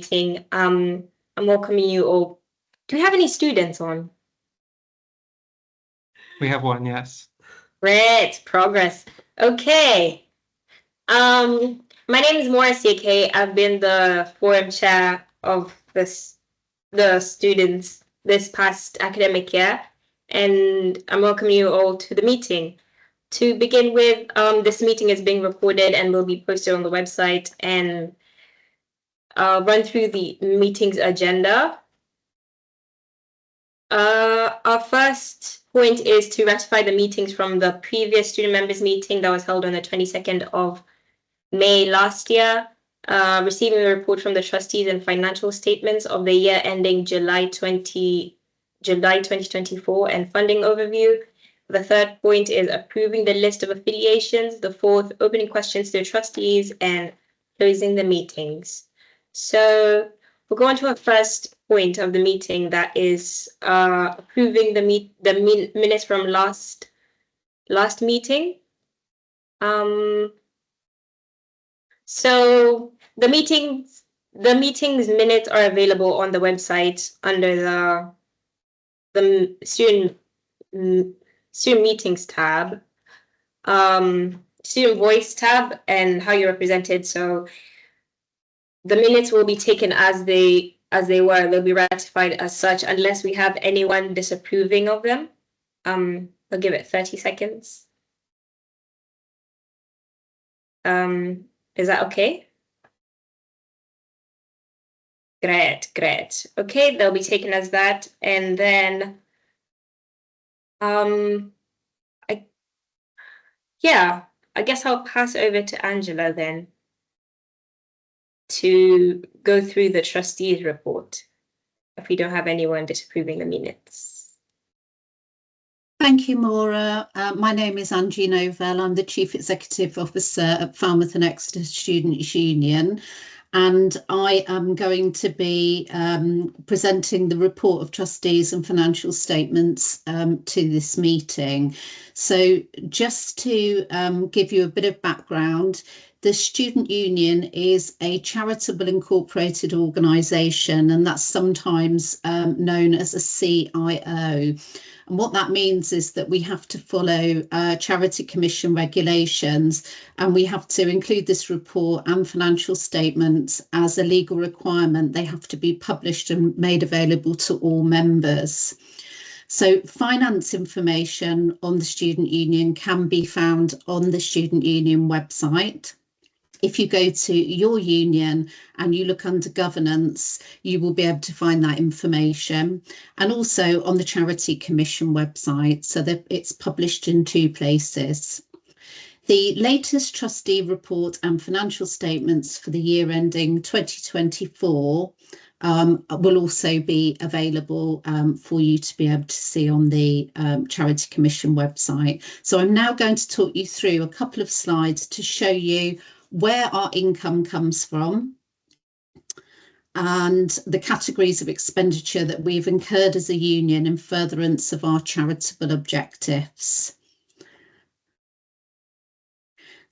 meeting. I'm welcoming you all. Do we have any students on? We have one, yes. Great, progress. Okay. My name is Maura CK. I've been the forum chair of the students this past academic year, and I'm welcoming you all to the meeting. To begin with, this meeting is being recorded and will be posted on the website, and I'll run through the meeting's agenda. Our first point is to ratify the meetings from the previous student members meeting that was held on the 22nd of May last year, receiving a report from the trustees and financial statements of the year ending July 2024 and funding overview. The third point is approving the list of affiliations. The fourth, opening questions to the trustees and closing the meetings. So we'll go on to our first point of the meeting, that is approving the minutes from last meeting. So the meetings minutes are available on the website under the student meetings tab, student voice tab, and how you're represented. So the minutes will be taken as they were. They'll be ratified as such unless we have anyone disapproving of them. I'll give it 30 seconds. Is that okay? Great. Okay, they'll be taken as that, and then I guess I'll pass over to Angela then to go through the trustees report if we don't have anyone disapproving the minutes. Thank you, Maura. My name is Angie Novell. I'm the Chief Executive Officer at Falmouth and Exeter Students' Union, and I am going to be presenting the report of trustees and financial statements to this meeting. So just to give you a bit of background, the Student Union is a charitable incorporated organisation, and that's sometimes known as a CIO. And what that means is that we have to follow Charity Commission regulations, and we have to include this report and financial statements as a legal requirement. They have to be published and made available to all members. So finance information on the Student Union can be found on the Student Union website. If you go to your union and you look under governance, you will be able to find that information, and also on the Charity Commission website, so that it's published in two places. The latest trustee report and financial statements for the year ending 2024 will also be available for you to be able to see on the Charity Commission website. So I'm now going to talk you through a couple of slides to show you where our income comes from and the categories of expenditure that we've incurred as a union in furtherance of our charitable objectives.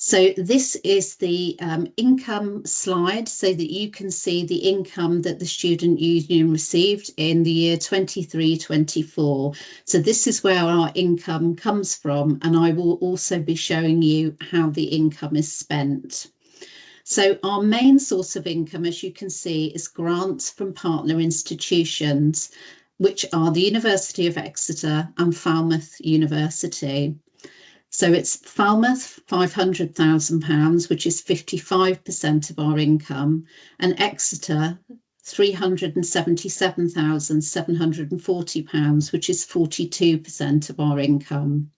So this is the income slide, so that you can see the income that the Student Union received in the year 23-24. So this is where our income comes from, and I will also be showing you how the income is spent. So our main source of income, as you can see, is grants from partner institutions, which are the University of Exeter and Falmouth University. So it's Falmouth, £500,000, which is 55% of our income, and Exeter, £377,740, which is 42% of our income.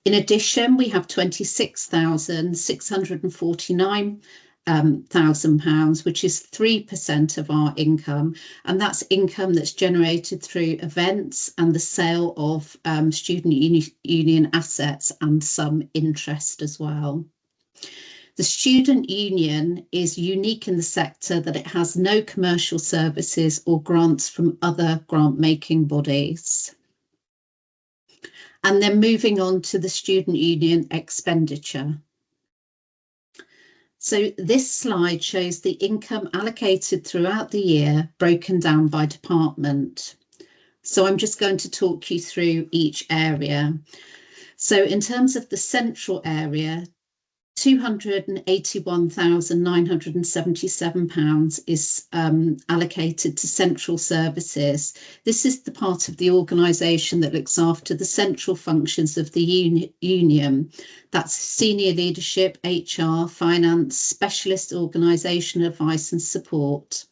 In addition, we have £26,649 £1,000, which is 3% of our income, and that's income that's generated through events and the sale of student union assets and some interest as well. The Student Union is unique in the sector that it has no commercial services or grants from other grant-making bodies. And then moving on to the Student Union expenditure. So this slide shows the income allocated throughout the year, broken down by department. So I'm just going to talk you through each area. So in terms of the central area, £281,977 is allocated to central services. This is the part of the organisation that looks after the central functions of the union. That's senior leadership, HR, finance, specialist organisation advice and support.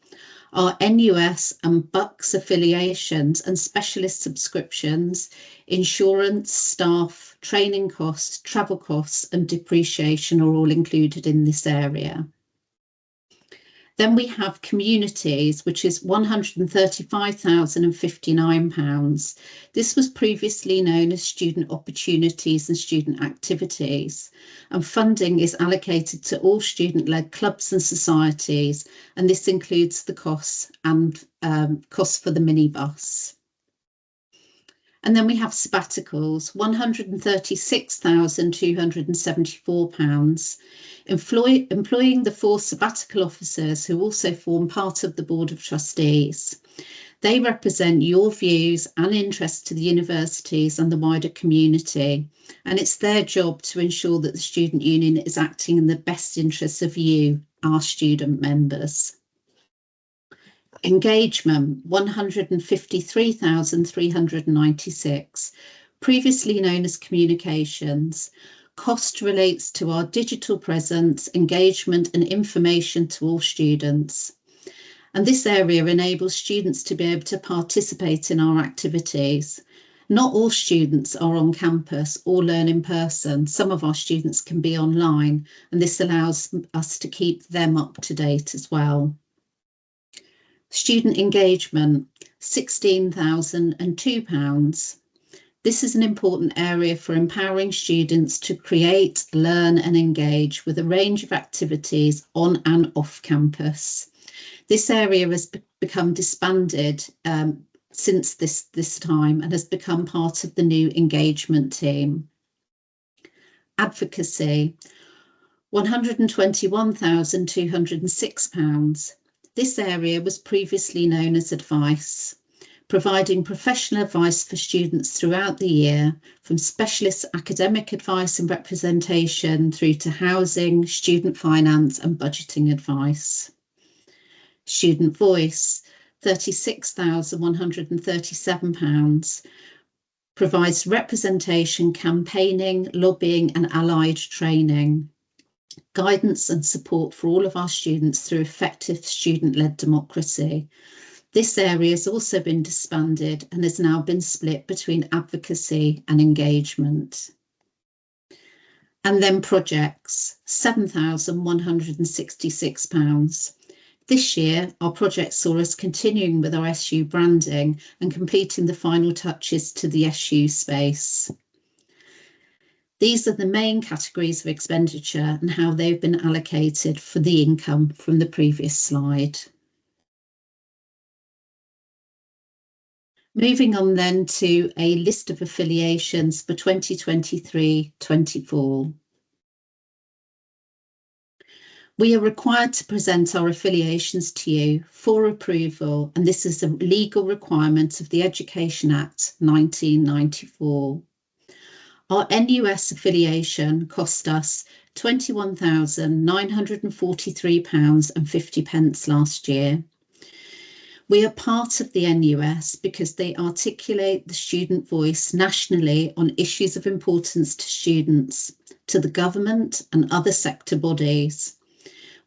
Our NUS and BUCS affiliations and specialist subscriptions, insurance, staff, training costs, travel costs, and depreciation are all included in this area. Then we have communities, which is £135,059. This was previously known as student opportunities and student activities, and funding is allocated to all student-led clubs and societies, and this includes the costs and costs for the minibus. And then we have sabbaticals, £136,274, employing the 4 sabbatical officers who also form part of the Board of Trustees. They represent your views and interests to the universities and the wider community, and it's their job to ensure that the student union is acting in the best interests of you, our student members. Engagement, 153,396, previously known as communications. Cost relates to our digital presence, engagement and information to all students. And this area enables students to be able to participate in our activities. Not all students are on campus or learn in person. Some of our students can be online, and this allows us to keep them up to date as well. Student engagement, £16,002. This is an important area for empowering students to create, learn and engage with a range of activities on and off campus. This area has become disbanded since this time and has become part of the new engagement team. Advocacy, £121,206. This area was previously known as advice, providing professional advice for students throughout the year, from specialist academic advice and representation through to housing, student finance and budgeting advice. Student voice, £36,137, provides representation, campaigning, lobbying and allied training, guidance and support for all of our students through effective student-led democracy. This area has also been disbanded and has now been split between advocacy and engagement. And then projects, £7,166. This year, our project saw us continuing with our SU branding and completing the final touches to the SU space. These are the main categories of expenditure and how they've been allocated for the income from the previous slide. Moving on then to a list of affiliations for 2023-24. We are required to present our affiliations to you for approval, and this is a legal requirement of the Education Act 1994. Our NUS affiliation cost us £21,943.50 last year. We are part of the NUS because they articulate the student voice nationally on issues of importance to students, to the government and other sector bodies.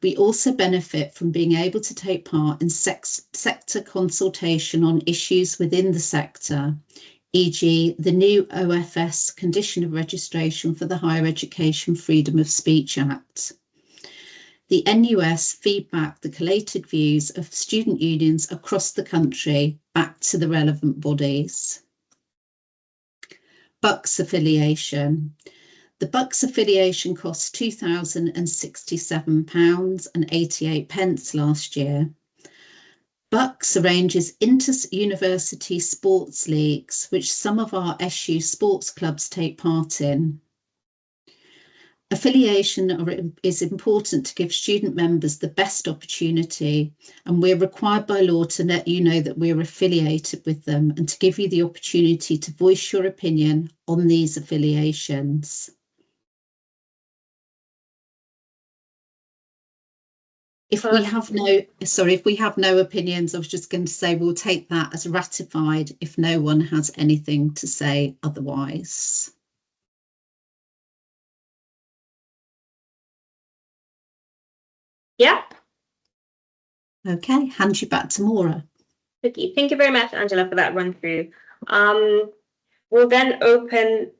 We also benefit from being able to take part in sector consultation on issues within the sector, e.g. the new OFS Condition of Registration for the Higher Education Freedom of Speech Act. The NUS feedback the collated views of student unions across the country back to the relevant bodies. BUCS affiliation. The BUCS affiliation cost £2,067.88 last year. BUCS arranges inter-university sports leagues, which some of our SU sports clubs take part in. Affiliation is important to give student members the best opportunity, and we're required by law to let you know that we're affiliated with them and to give you the opportunity to voice your opinion on these affiliations. If we have no opinions, I was just going to say we'll take that as ratified if no one has anything to say otherwise. Yeah. Okay, hand you back to Maura. Okay, thank you very much, Angela, for that run through. We'll then open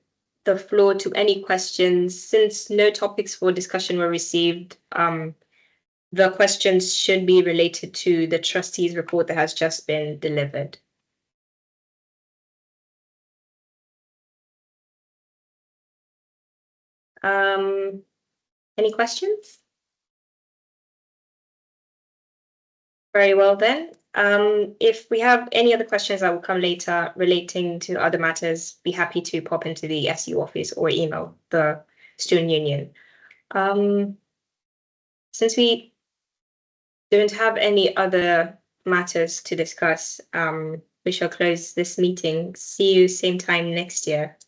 the floor to any questions. Since no topics for discussion were received, the questions should be related to the trustees' report that has just been delivered. Any questions? Very well then. If we have any other questions that will come later relating to other matters, be happy to pop into the SU office or email the student union. Since we don't have any other matters to discuss, we shall close this meeting. See you same time next year.